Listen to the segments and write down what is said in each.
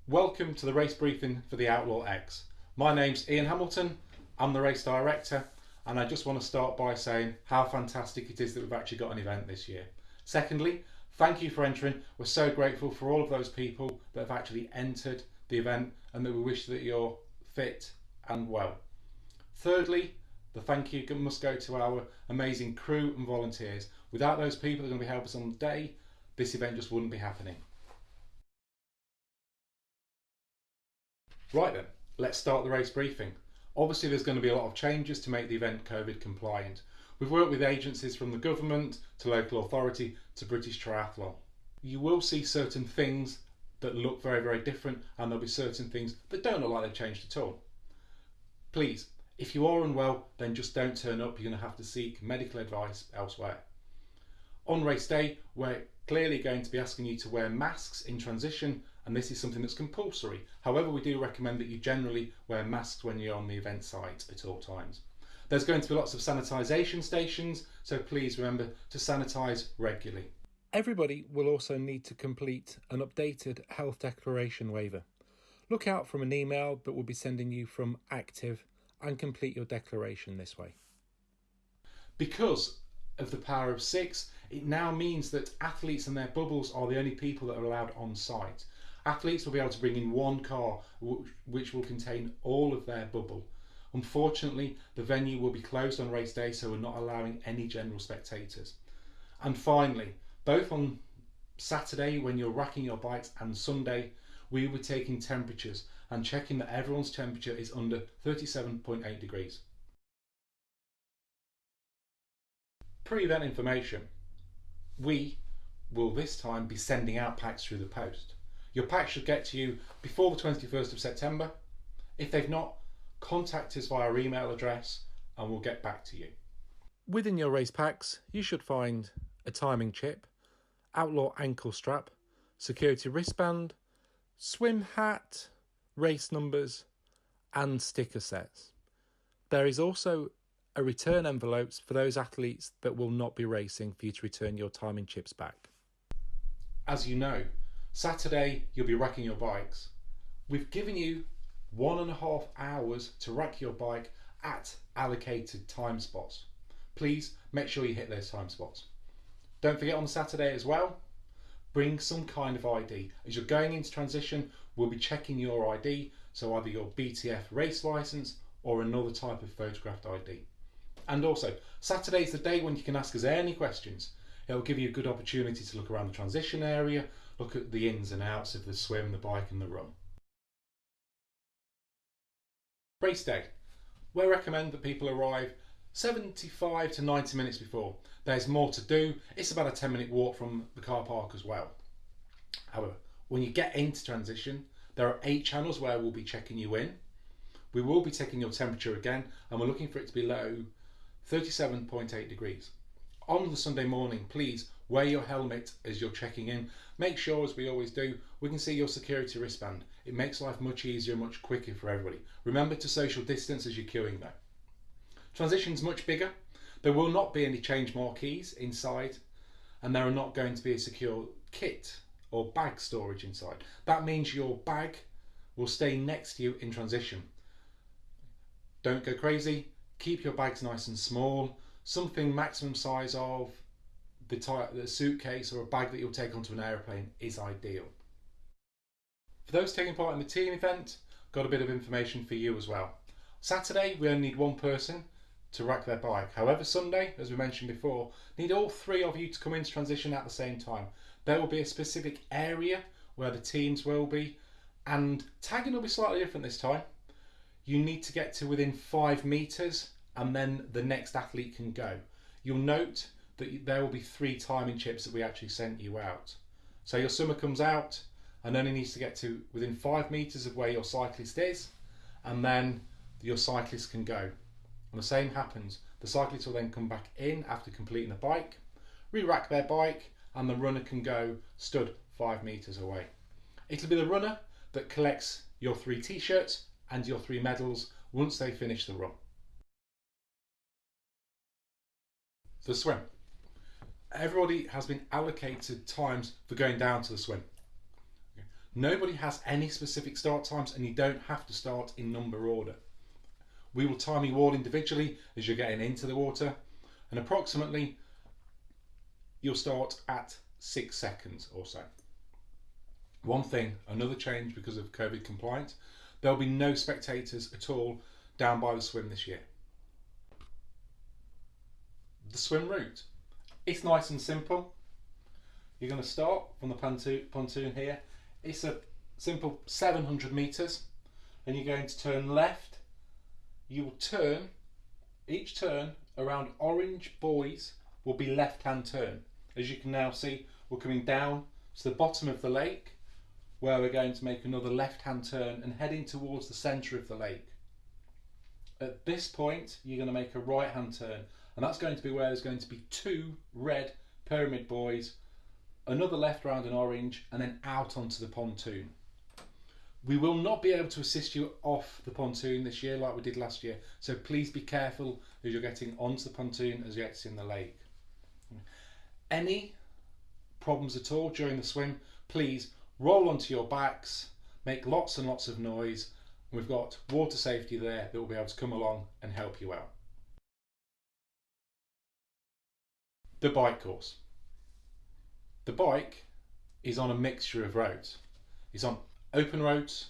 Welcome to the race briefing for the Outlaw X. My name's Ian Hamilton, I'm the race director, and I just want to start by saying how fantastic it is that we've actually got an event this year. Secondly, thank you for entering. We're so grateful for all of those people that have actually entered the event and that we wish that you're fit and well. Thirdly, the thank you must go to our amazing crew and volunteers. Without those people that are going to be helping us on the day, this event just wouldn't be happening. Right then, let's start the race briefing. Obviously there's going to be a lot of changes to make the event COVID compliant. We've worked with agencies from the government to local authority to British Triathlon. You will see certain things that look very, very different, and there'll be certain things that don't look like they've changed at all. Please, if you are unwell, then just don't turn up. You're going to have to seek medical advice elsewhere. On race day, we're clearly going to be asking you to wear masks in transition, and this is something that's compulsory. However, we do recommend that you generally wear masks when you're on the event site at all times. There's going to be lots of sanitisation stations, so please remember to sanitise regularly. Everybody will also need to complete an updated health declaration waiver. Look out for an email that will be sending you from Active and complete your declaration this way. Because of the power of 6, it now means that athletes and their bubbles are the only people that are allowed on site. Athletes will be able to bring in one car which will contain all of their bubble. Unfortunately, the venue will be closed on race day, so we're not allowing any general spectators. And finally, both on Saturday when you're racking your bikes and Sunday, we will be taking temperatures and checking that everyone's temperature is under 37.8 degrees. Pre-event information. We will this time be sending out packs through the post. Your packs should get to you before the 21st of September. If they've not, contact us via our email address and we'll get back to you. Within your race packs, you should find a timing chip, Outlaw ankle strap, security wristband, swim hat, race numbers and sticker sets. There is also a return envelope for those athletes that will not be racing for you to return your timing chips back. As you know, Saturday you'll be racking your bikes. We've given you 1.5 hours to rack your bike at allocated time spots. Please make sure you hit those time spots. Don't forget on Saturday as well, bring some kind of ID. As you're going into transition, we'll be checking your ID, so either your BTF race licence or another type of photographed ID. And also, Saturday is the day when you can ask us any questions. It'll give you a good opportunity to look around the transition area, look at the ins and outs of the swim, the bike and the run. Race day. We recommend that people arrive 75 to 90 minutes before. There's more to do. It's about a 10-minute walk from the car park as well. However, when you get into transition, there are 8 channels where we'll be checking you in. We will be taking your temperature again, and we're looking for it to be below 37.8 degrees. On the Sunday morning, please wear your helmet as you're checking in. Make sure, as we always do, we can see your security wristband. It makes life much easier, much quicker for everybody. Remember to social distance as you're queuing though. Transition's much bigger. There will not be any change marquees inside, and there are not going to be a secure kit or bag storage inside. That means your bag will stay next to you in transition. Don't go crazy. Keep your bags nice and small. Something maximum size of the suitcase or a bag that you'll take onto an aeroplane is ideal. For those taking part in the team event, got a bit of information for you as well. Saturday, we only need one person to rack their bike. However, Sunday, as we mentioned before, need all 3 of you to come into transition at the same time. There will be a specific area where the teams will be, and tagging will be slightly different this time. You need to get to within 5 metres and then the next athlete can go. You'll note that there will be 3 timing chips that we actually sent you out. So your swimmer comes out and only needs to get to within 5 metres of where your cyclist is, and then your cyclist can go. And the same happens. The cyclist will then come back in after completing the bike, re-rack their bike, and the runner can go stood 5 metres away. It'll be the runner that collects your 3 t-shirts and your 3 medals once they finish the run. The swim. Everybody has been allocated times for going down to the swim. Nobody has any specific start times, and you don't have to start in number order. We will time you all individually as you're getting into the water, and approximately you'll start at 6 seconds or so. One thing, another change because of COVID compliance, there'll be no spectators at all down by the swim this year. The swim route, it's nice and simple. You're going to start from the pontoon here. It's a simple 700 metres, and you're going to turn left. You will turn, each turn around orange buoys will be left hand turn. As you can now see, we're coming down to the bottom of the lake, where we're going to make another left hand turn and heading towards the centre of the lake. At this point, you're going to make a right hand turn, and that's going to be where there's going to be 2 red pyramid buoys, another left round an orange, and then out onto the pontoon. We will not be able to assist you off the pontoon this year like we did last year, so please be careful as you're getting onto the pontoon as you exit in the lake. Any problems at all during the swim, please roll onto your backs, make lots and lots of noise. We've got water safety there that will be able to come along and help you out. The bike course. The bike is on a mixture of roads. It's on open roads,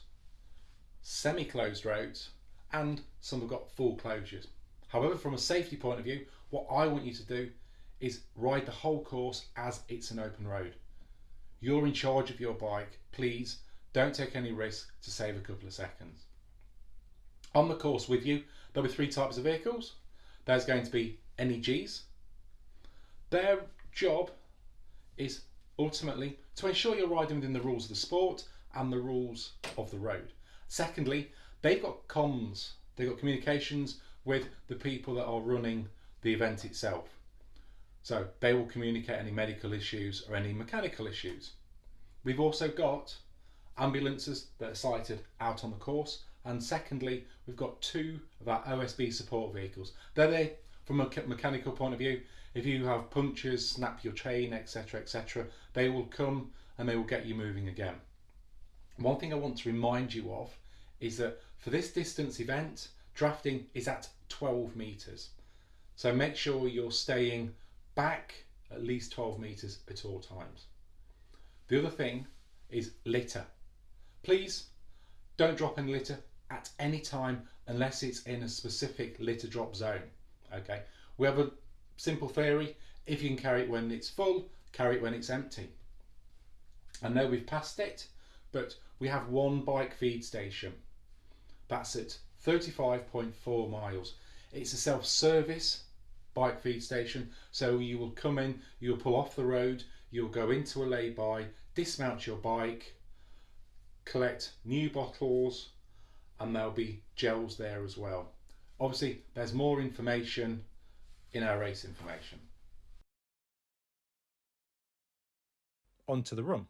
semi-closed roads, and some have got full closures. However, from a safety point of view, what I want you to do is ride the whole course as it's an open road. You're in charge of your bike. Please don't take any risk to save a couple of seconds. On the course with you, there'll be 3 types of vehicles. There's going to be NEGs. Their job is ultimately to ensure you're riding within the rules of the sport and the rules of the road. Secondly, they've got comms, they've got communications with the people that are running the event itself. So they will communicate any medical issues or any mechanical issues. We've also got ambulances that are sited out on the course, and secondly, we've got 2 of our OSB support vehicles. They're there from a mechanical point of view. If you have punctures, snap your chain, etc., etc., they will come and they will get you moving again. One thing I want to remind you of is that for this distance event, drafting is at 12 metres. So make sure you're staying back at least 12 metres at all times. The other thing is litter. Please don't drop any litter at any time unless it's in a specific litter drop zone. Okay, we have a simple theory: if you can carry it when it's full, carry it when it's empty. I know we've passed it, but we have 1 bike feed station. That's at 35.4 miles. It's a self-service bike feed station, so you will come in, you'll pull off the road, you'll go into a lay-by, dismount your bike, collect new bottles, and there'll be gels there as well. Obviously, there's more information in our race information. On to the run.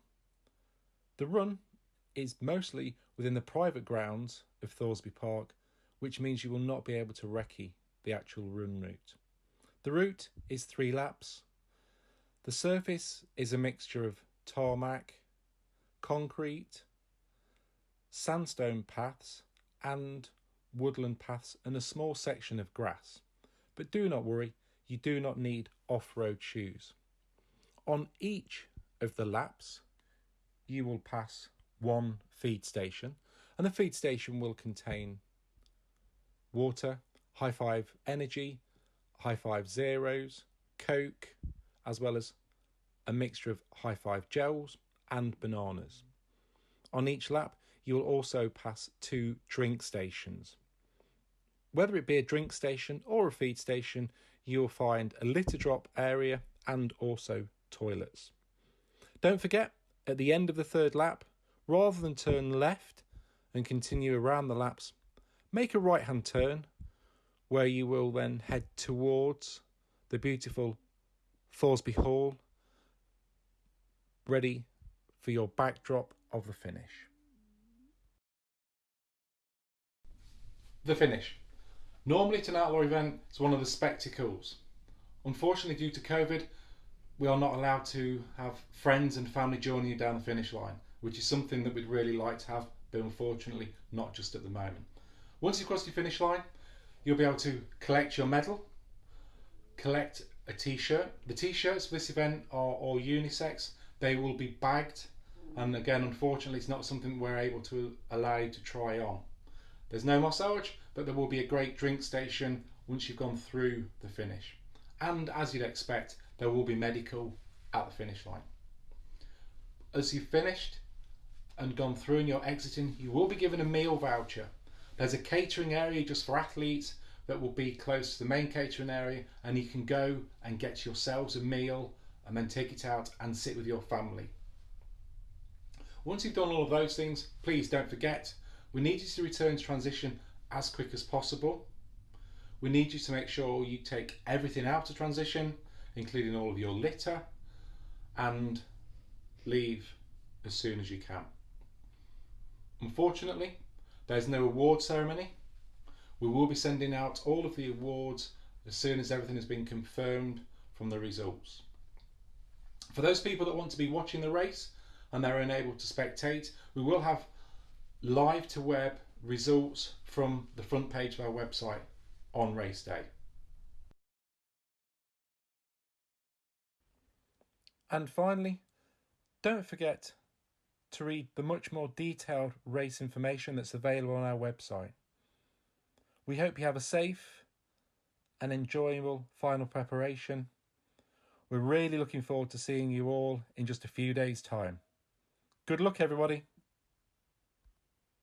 The run is mostly within the private grounds of Thoresby Park, which means you will not be able to recce the actual run route. The route is 3 laps. The surface is a mixture of tarmac, concrete, sandstone paths and woodland paths and a small section of grass. But do not worry, you do not need off-road shoes. On each of the laps, you will pass 1 feed station, and the feed station will contain water, High Five Energy, High Five Zeros, Coke, as well as a mixture of High Five gels and bananas. On each lap, you will also pass 2 drink stations. Whether it be a drink station or a feed station, you will find a litter drop area and also toilets. Don't forget, at the end of the 3rd lap, rather than turn left and continue around the laps, make a right hand turn where you will then head towards the beautiful Thoresby Hall, ready for your backdrop of the finish. The finish. Normally it's an outlaw event, it's one of the spectacles. Unfortunately, due to COVID, we are not allowed to have friends and family joining you down the finish line. which is something that we'd really like to have, but unfortunately not just at the moment. Once you've crossed your finish line, you'll be able to collect your medal, collect a t-shirt. The t-shirts for this event are all unisex. They will be bagged, and again, unfortunately, it's not something we're able to allow you to try on. There's no massage, but there will be a great drink station once you've gone through the finish. And as you'd expect, there will be medical at the finish line. As you've finished and gone through and you're exiting, you will be given a meal voucher. There's a catering area just for athletes that will be close to the main catering area, and you can go and get yourselves a meal and then take it out and sit with your family. Once you've done all of those things, please don't forget, we need you to return to transition as quick as possible. We need you to make sure you take everything out of transition, including all of your litter, and leave as soon as you can. Unfortunately, there's no award ceremony. We will be sending out all of the awards as soon as everything has been confirmed from the results. For those people that want to be watching the race and they're unable to spectate, we will have live to web results from the front page of our website on race day. And finally, don't forget to read the much more detailed race information that's available on our website. We hope you have a safe and enjoyable final preparation. We're really looking forward to seeing you all in just a few days' time. Good luck, everybody.